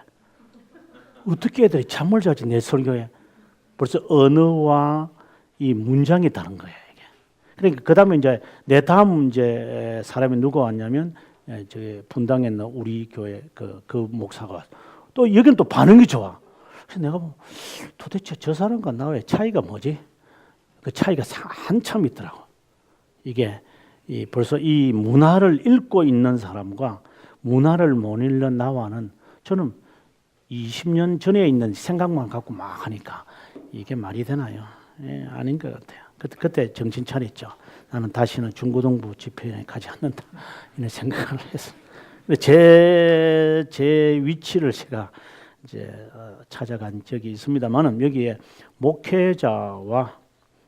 어떻게 애들이 잠을 자지 내 설교에. 벌써 언어와 이 문장이 다른 거예요 이게. 그러니까 그 다음에 이제 내 다음 이제 사람이 누가 왔냐면 저기 분당에 있는 우리 교회 그 목사가 왔어. 또 여기는 또 반응이 좋아. 그래서 내가 도대체 저 사람과 나의 차이가 뭐지? 그 차이가 한참 있더라고. 이게 벌써 이 문화를 읽고 있는 사람과 문화를 못 읽는 나와는 저는 20년 전에 있는 생각만 갖고 막 하니까 이게 말이 되나요? 예, 아닌 것 같아요. 그때 정신 차렸죠. 나는 다시는 중고등부 집회에 가지 않는다 이런 생각을 했어요. 근데 제 위치를 제가 이제 찾아간 적이 있습니다만은 여기에 목회자와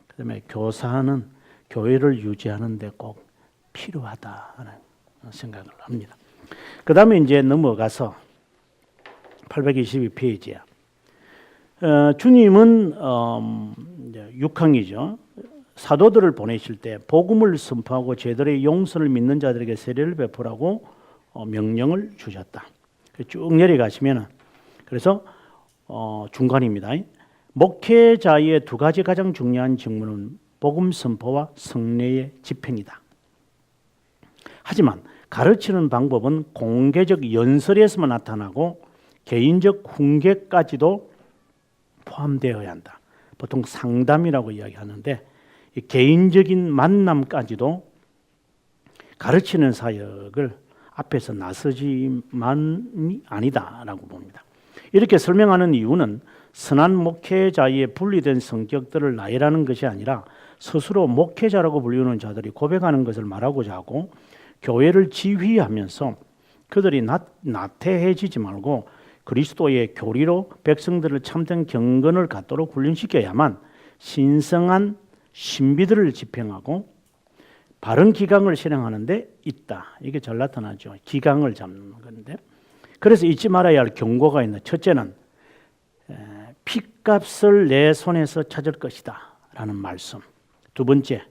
그다음에 교사는 교회를 유지하는데 꼭 필요하다는 생각을 합니다. 그다음에 이제 넘어가서 822페이지야. 주님은 6항이죠. 사도들을 보내실 때 복음을 선포하고 죄들의 용서를 믿는 자들에게 세례를 베푸라고 명령을 주셨다. 쭉 내려가시면은 그래서 중간입니다. 목회자의 두 가지 가장 중요한 직무는 복음 선포와 성례의 집행이다. 하지만 가르치는 방법은 공개적 연설에서만 나타나고 개인적 훈계까지도 포함되어야 한다. 보통 상담이라고 이야기하는데 이 개인적인 만남까지도 가르치는 사역을 앞에서 나서지만이 아니다라고 봅니다. 이렇게 설명하는 이유는 선한 목회자의 분리된 성격들을 나열하는 것이 아니라 스스로 목회자라고 불리는 자들이 고백하는 것을 말하고자 하고 교회를 지휘하면서 그들이 나태해지지 말고 그리스도의 교리로 백성들을 참된 경건을 갖도록 훈련시켜야만 신성한 신비들을 집행하고 바른 기강을 실행하는 데 있다. 이게 잘 나타나죠. 기강을 잡는 건데. 그래서 잊지 말아야 할 경고가 있는 첫째는 핏값을 내 손에서 찾을 것이다 라는 말씀. 두 번째,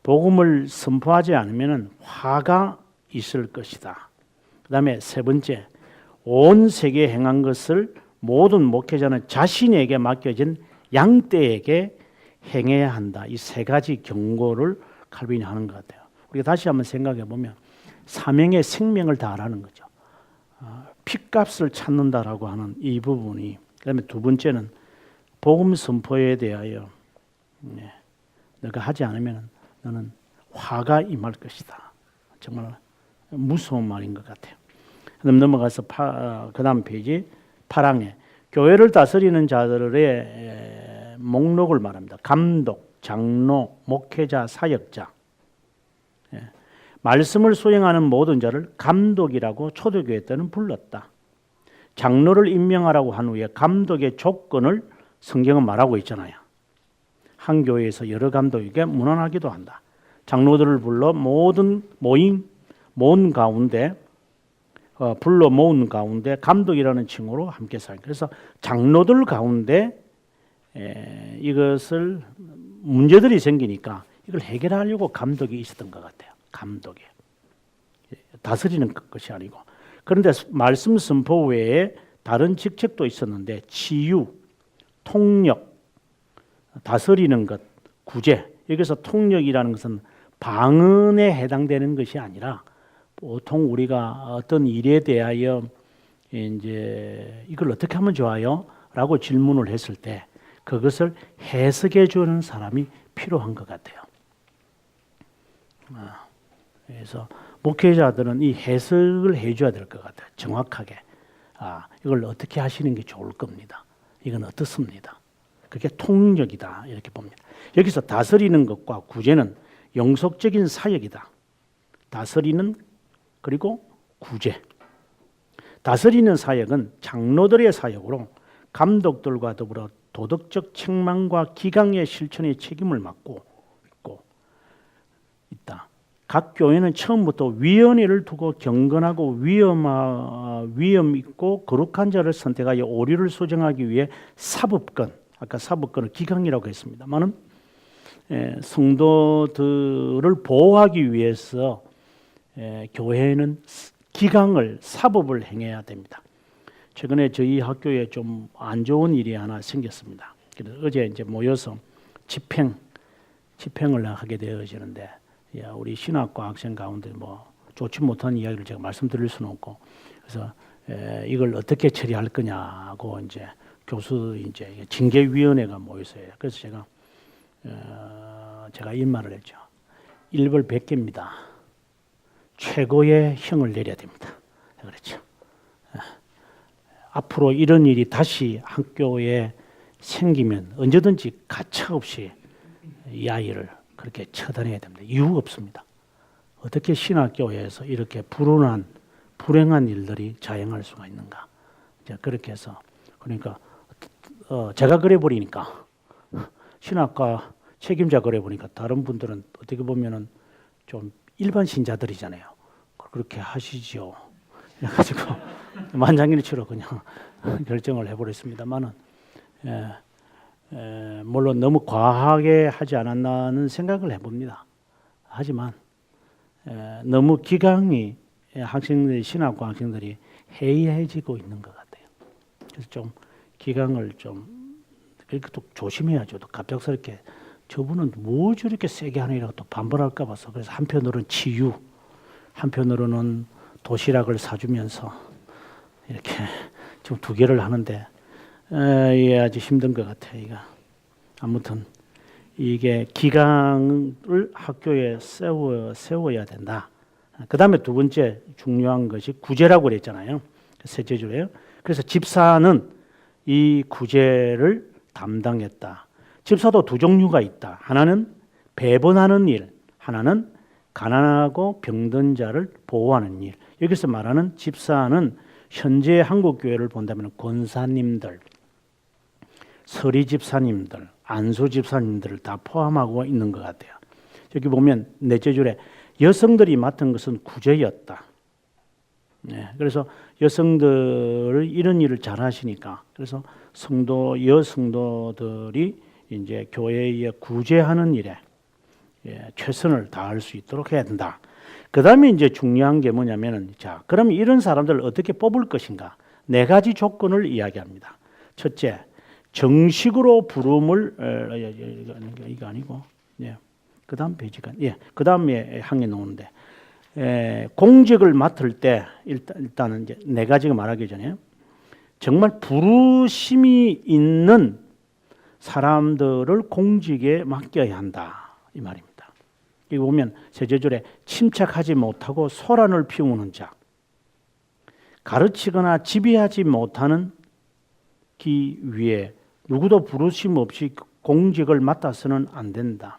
복음을 선포하지 않으면 화가 있을 것이다. 그 다음에 세 번째, 온 세계에 행한 것을 모든 목회자는 자신에게 맡겨진 양떼에게 행해야 한다. 이 세 가지 경고를 칼빈이 하는 것 같아요. 우리가 다시 한번 생각해 보면 사명의 생명을 다하라는 거죠. 핏값을 찾는다라고 하는 이 부분이. 그다음에 두 번째는 복음 선포에 대하여 너가 하지 않으면 너는 화가 임할 것이다. 정말 무서운 말인 것 같아요. 그럼 넘어가서 그다음 페이지 8항에 교회를 다스리는 자들의 목록을 말합니다. 감독, 장로, 목회자, 사역자. 말씀을 수행하는 모든 자를 감독이라고 초대교회 때는 불렀다. 장로를 임명하라고 한 후에 감독의 조건을 성경은 말하고 있잖아요. 한 교회에서 여러 감독에게 문안하기도 한다. 장로들을 불러 모은 가운데 감독이라는 칭호로 함께 살다. 그래서 장로들 가운데 이것을 문제들이 생기니까 이걸 해결하려고 감독이 있었던 것 같아요. 감독이 다스리는 것이 아니고. 그런데 말씀 선포 외에 다른 직책도 있었는데 치유, 통역, 다스리는 것, 구제. 여기서 통역이라는 것은 방언에 해당되는 것이 아니라 보통 우리가 어떤 일에 대하여 이제 이걸 어떻게 하면 좋아요? 라고 질문을 했을 때 그것을 해석해 주는 사람이 필요한 것 같아요. 그래서 목회자들은 이 해석을 해줘야 될 것 같아요. 정확하게. 이걸 어떻게 하시는 게 좋을 겁니다. 이건 어떻습니다. 그게 통역이다 이렇게 봅니다. 여기서 다스리는 것과 구제는 영속적인 사역이다. 다스리는 그리고 구제. 다스리는 사역은 장로들의 사역으로 감독들과 더불어 도덕적 책망과 기강의 실천의 책임을 맡고 있다. 각 교회는 처음부터 위원회를 두고 경건하고 위험 있고 거룩한 자를 선택하여 오류를 소정하기 위해 사법권, 아까 사법권을 기강이라고 했습니다만은 성도들을 보호하기 위해서 교회는 기강을 사법을 행해야 됩니다. 최근에 저희 학교에 좀 안 좋은 일이 하나 생겼습니다. 그래서 어제 이제 모여서 집행을 하게 되어지는데 우리 신학과 학생 가운데 뭐 좋지 못한 이야기를 제가 말씀드릴 수는 없고 그래서 이걸 어떻게 처리할 거냐고 이제 교수 이제 징계위원회가 모였어요. 그래서 제가 이 말을 했죠. 일벌백계입니다. 최고의 형을 내려야 됩니다. 그렇죠. 앞으로 이런 일이 다시 학교에 생기면 언제든지 가차없이 이 아이를 그렇게 처단해야 됩니다. 이유가 없습니다. 어떻게 신학교에서 이렇게 불행한 일들이 자행할 수가 있는가? 그렇게 해서 그러니까 제가 그래 버리니까 신학과 책임자 그래 보니까 다른 분들은 어떻게 보면은 좀 일반 신자들이잖아요. 그렇게 하시죠. 그래가지고 만장일치로 그냥 결정을 해버렸습니다만은 물론 너무 과하게 하지 않았나는 생각을 해봅니다. 하지만 너무 기강이 신학과 학생들이 해이해지고 있는 것 같아요. 그래서 좀 기강을 좀 그렇게 또 조심해야죠. 또 갑작스럽게 저분은 뭐 저렇게 세게 하느라고 또 반발할까 봐서 그래서 한편으로는 치유, 한편으로는 도시락을 사주면서 이렇게 지금 두 개를 하는데 이게 아주 힘든 것 같아요. 이거 아무튼 이게 기강을 학교에 세워야 된다. 그 다음에 두 번째 중요한 것이 구제라고 그랬잖아요. 셋째 줄에요. 그래서 집사는 이 구제를 담당했다. 집사도 두 종류가 있다. 하나는 배분하는 일, 하나는 가난하고 병든 자를 보호하는 일. 여기서 말하는 집사는 현재 한국 교회를 본다면 권사님들, 서리 집사님들, 안수 집사님들을 다 포함하고 있는 것 같아요. 여기 보면 넷째 줄에 여성들이 맡은 것은 구제였다. 네, 그래서 여성들이 이런 일을 잘 하시니까 그래서 여성도들이 이제 교회에 구제하는 일에 최선을 다할 수 있도록 해야 된다. 그 다음에 이제 중요한 게 뭐냐면은 자, 그럼 이런 사람들을 어떻게 뽑을 것인가? 네 가지 조건을 이야기합니다. 첫째, 정식으로 부름을 이거 아니고, 그 다음 페이지가 그 다음에 항에 나오는데 공직을 맡을 때 일단은 이제 네 가지가 말하기 전에 정말 부르심이 있는 사람들을 공직에 맡겨야 한다 이 말입니다. 여기 보면 셋째 줄에 침착하지 못하고 소란을 피우는 자, 가르치거나 지배하지 못하는 기 위에 누구도 부르심 없이 공직을 맡아서는 안 된다.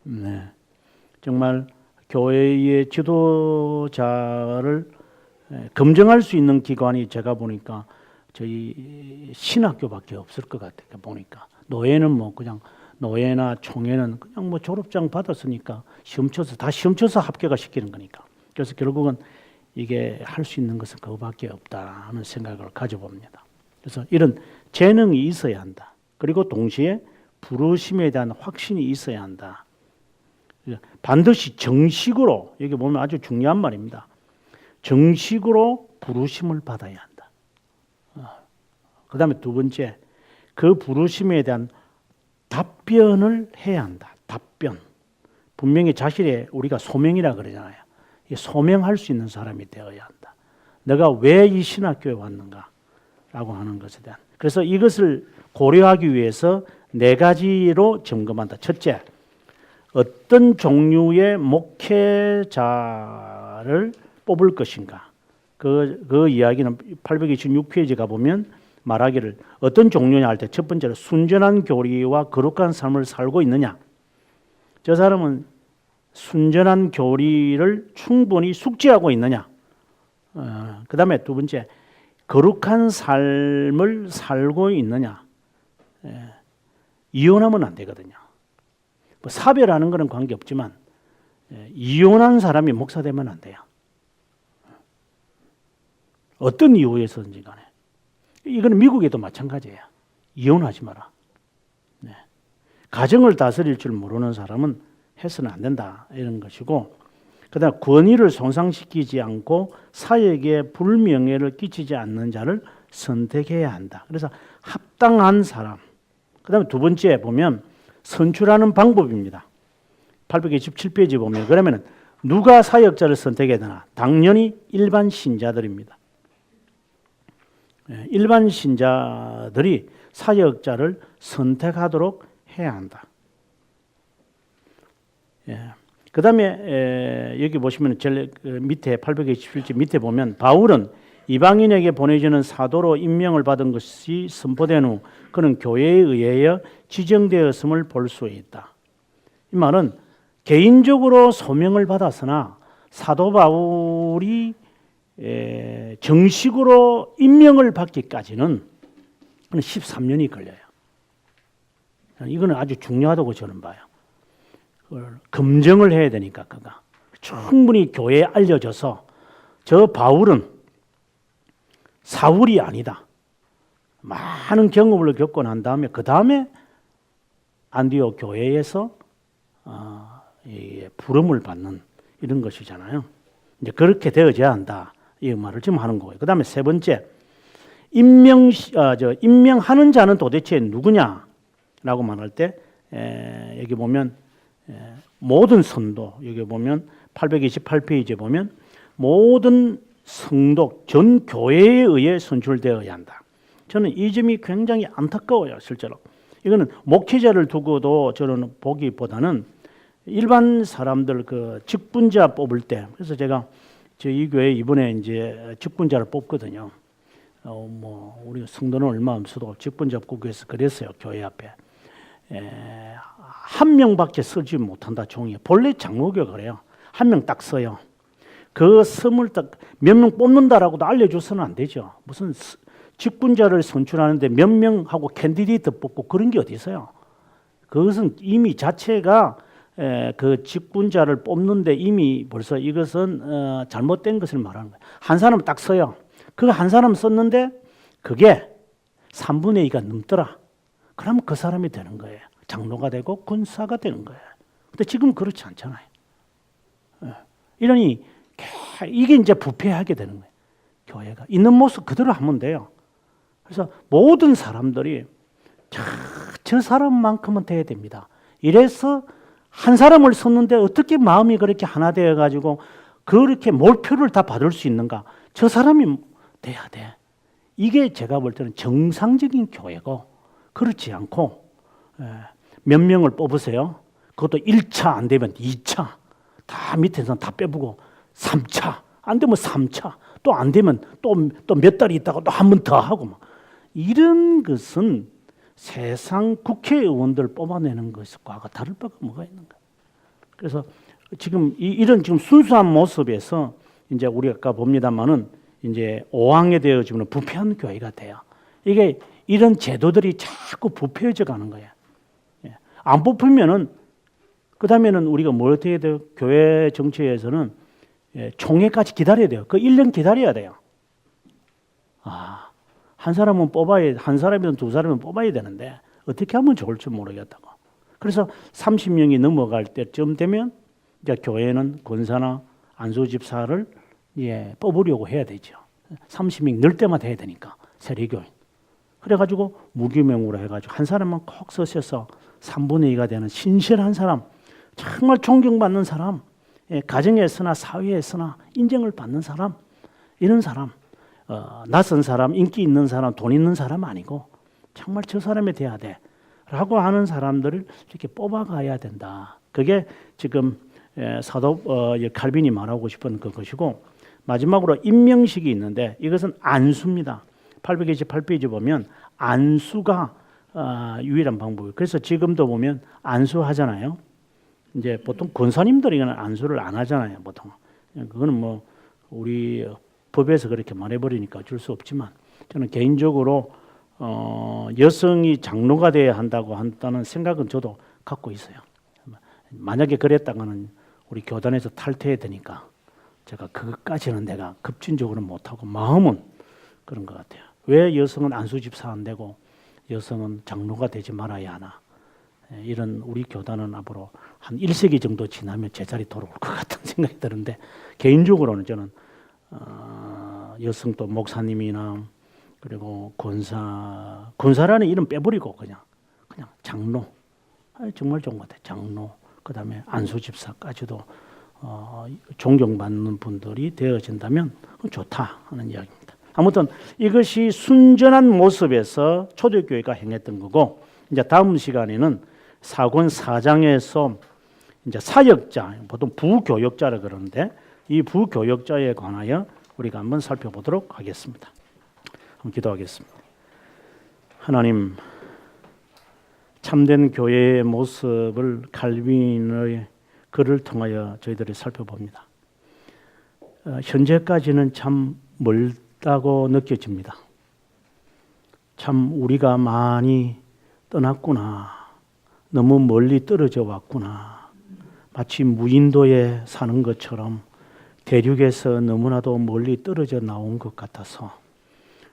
네, 정말 교회의 지도자를 검증할 수 있는 기관이 제가 보니까 저희 신학교밖에 없을 것 같아요. 보니까 노예는 뭐 그냥 노예나 총회는 그냥 뭐 졸업장 받았으니까 시험 쳐서 합격을 시키는 거니까. 그래서 결국은 이게 할 수 있는 것은 그거밖에 없다 하는 생각을 가져봅니다. 그래서 이런 재능이 있어야 한다. 그리고 동시에 부르심에 대한 확신이 있어야 한다. 반드시 정식으로, 여기 보면 아주 중요한 말입니다. 정식으로 부르심을 받아야 한다. 그 다음에 두 번째, 그 부르심에 대한 답변을 해야 한다. 답변. 분명히 자신의 우리가 소명이라 그러잖아요. 소명할 수 있는 사람이 되어야 한다. 내가 왜 이 신학교에 왔는가? 라고 하는 것에 대한. 그래서 이것을 고려하기 위해서 네 가지로 점검한다. 첫째, 어떤 종류의 목회자를 뽑을 것인가? 그 이야기는 826페이지 가보면 말하기를 어떤 종류냐 할 때 첫 번째로 순전한 교리와 거룩한 삶을 살고 있느냐. 저 사람은 순전한 교리를 충분히 숙지하고 있느냐. 그 다음에 두 번째, 거룩한 삶을 살고 있느냐. 이혼하면 안 되거든요. 뭐 사별하는 거는 관계없지만 이혼한 사람이 목사 되면 안 돼요. 어떤 이유에서든지 간에. 이거는 미국에도 마찬가지예요. 이혼하지 마라. 가정을 다스릴 줄 모르는 사람은 해서는 안 된다. 이런 것이고, 그다음 권위를 손상시키지 않고 사역에 불명예를 끼치지 않는 자를 선택해야 한다. 그래서 합당한 사람. 그다음에 두 번째 보면 선출하는 방법입니다. 827페이지 보면 그러면 누가 사역자를 선택해야 되나? 당연히 일반 신자들입니다. 일반 신자들이 사역자를 선택하도록 해야 한다. 그 다음에 여기 보시면 제일 밑에 827쪽 밑에 보면 바울은 이방인에게 보내지는 사도로 임명을 받은 것이 선포된 후 그는 교회에 의하여 지정되었음을 볼 수 있다. 이 말은 개인적으로 소명을 받았으나 사도 바울이 정식으로 임명을 받기까지는 13년이 걸려요. 이거는 아주 중요하다고 저는 봐요. 검증을 해야 되니까 그가 충분히 교회에 알려져서 저 바울은 사울이 아니다. 많은 경험을 겪고 난 다음에 그 다음에 안디옥 교회에서 부름을 받는 이런 것이잖아요. 이제 그렇게 되어져야 한다. 이 말을 지금 하는 거예요. 그 다음에 세 번째, 임명하는 자는 도대체 누구냐라고 말할 때 여기 보면 모든 성도, 여기 보면 828페이지에 보면 모든 성도 전 교회에 의해 선출되어야 한다. 저는 이 점이 굉장히 안타까워요. 실제로 이거는 목회자를 두고도 저는 보기보다는 일반 사람들 그 직분자 뽑을 때, 그래서 제가 저희 교회 이번에 이제 직분자를 뽑거든요. 뭐 우리 성도는 얼마 없어도 직분자 뽑기 위해서 그랬어요. 교회 앞에. 한 명밖에 쓰지 못한다 종이에. 본래 장로교가 그래요. 한 명 딱 써요. 그 섬을 딱 몇 명 뽑는다라고도 알려줘서는 안 되죠. 무슨 직분자를 선출하는데 몇 명하고 캔디데이트 뽑고 그런 게 어디 있어요. 그것은 이미 자체가 그 직분자를 뽑는데 이미 벌써 이것은 잘못된 것을 말하는 거예요. 한 사람 딱 써요. 그 한 사람 썼는데 그게 3분의 2가 넘더라. 그러면 그 사람이 되는 거예요. 장로가 되고 권사가 되는 거예요. 근데 지금 그렇지 않잖아요. 이러니 이게 이제 부패하게 되는 거예요. 교회가 있는 모습 그대로 하면 돼요. 그래서 모든 사람들이 저 사람만큼은 돼야 됩니다. 이래서 한 사람을 썼는데 어떻게 마음이 그렇게 하나 되어 가지고 그렇게 몰표를 다 받을 수 있는가? 저 사람이 돼야 돼. 이게 제가 볼 때는 정상적인 교회고, 그렇지 않고 몇 명을 뽑으세요. 그것도 1차 안 되면 2차 다 밑에서 다 빼보고 3차 안 되면 3차 또 안 되면 또 몇 달 있다가 또 한 번 더 하고 막 이런 것은 세상 국회의원들 뽑아내는 것과 다를 바가 뭐가 있는가? 그래서 지금 이런 지금 순수한 모습에서 이제 우리가 아까 봅니다만은 이제 오왕에 되어 지금 부패한 교회가 돼요. 이게 이런 제도들이 자꾸 부패해져 가는 거예요. 안 뽑히면은 그 다음에는 우리가 뭘 어떻게 돼요? 교회 정치에서는 총회까지 기다려야 돼요. 그 1년 기다려야 돼요. 한 사람은 뽑아야, 한 사람이든 두 사람은 뽑아야 되는데 어떻게 하면 좋을지 모르겠다고. 그래서 30명이 넘어갈 때쯤 되면 이제 교회는 권사나 안수집사를 뽑으려고 해야 되죠. 30명 늘 때마다 해야 되니까 세례교인. 그래가지고 무기명으로 해가지고 한 사람만 콕 쓰셔서 3분의 2가 되는 신실한 사람, 정말 존경받는 사람, 가정에서나 사회에서나 인정을 받는 사람, 이런 사람, 낯선 사람, 인기 있는 사람, 돈 있는 사람 아니고 정말 저 사람이 돼야 돼 라고 하는 사람들을 이렇게 뽑아가야 된다. 그게 지금 사도 칼빈이 말하고 싶은 그것이고, 마지막으로 임명식이 있는데 이것은 안수입니다. 828페이지 보면 안수가 유일한 방법이에요. 그래서 지금도 보면 안수하잖아요. 이제 보통 권사님들이 안수를 안 하잖아요. 보통 그거는 뭐 우리 법에서 그렇게 말해버리니까 어쩔 수 없지만, 저는 개인적으로 여성이 장로가 돼야 한다고 한다는 생각은 저도 갖고 있어요. 만약에 그랬다가는 우리 교단에서 탈퇴해야 되니까 제가 그것까지는 내가 급진적으로 못하고 마음은 그런 것 같아요. 왜 여성은 안수집사 안 되고 여성은 장로가 되지 말아야 하나? 이런 우리 교단은 앞으로 한 1세기 정도 지나면 제자리 돌아올 것 같은 생각이 드는데, 개인적으로는 저는 여성 또 목사님이나 그리고 권사라는 이름 빼버리고 그냥 장로, 정말 좋은 것 같아요. 장로, 그 다음에 안수집사까지도 존경받는 분들이 되어진다면 좋다 하는 이야기입니다. 아무튼 이것이 순전한 모습에서 초대교회가 행했던 거고, 이제 다음 시간에는 사권 4장에서 이제 사역자, 보통 부교역자라 그러는데 이 부교역자에 관하여 우리가 한번 살펴보도록 하겠습니다. 한번 기도하겠습니다. 하나님, 참된 교회의 모습을 칼빈의 글을 통하여 저희들이 살펴봅니다. 현재까지는 참 멀다고 느껴집니다. 참 우리가 많이 떠났구나. 너무 멀리 떨어져 왔구나. 마치 무인도에 사는 것처럼 대륙에서 너무나도 멀리 떨어져 나온 것 같아서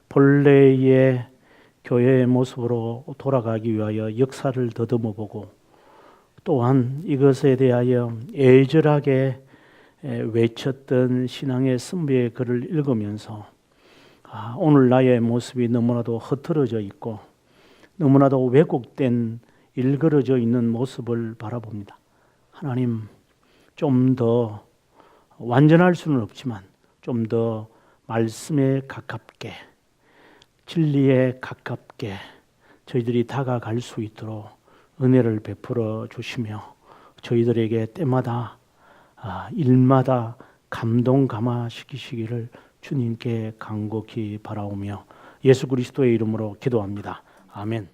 본래의 교회의 모습으로 돌아가기 위하여 역사를 더듬어 보고, 또한 이것에 대하여 애절하게 외쳤던 신앙의 선배의 글을 읽으면서 오늘 나의 모습이 너무나도 흐트러져 있고 너무나도 왜곡된 일그러져 있는 모습을 바라봅니다. 하나님, 좀 더 완전할 수는 없지만 좀 더 말씀에 가깝게, 진리에 가깝게 저희들이 다가갈 수 있도록 은혜를 베풀어 주시며, 저희들에게 때마다 일마다 감동 감화시키시기를 주님께 간곡히 바라오며 예수 그리스도의 이름으로 기도합니다. 아멘.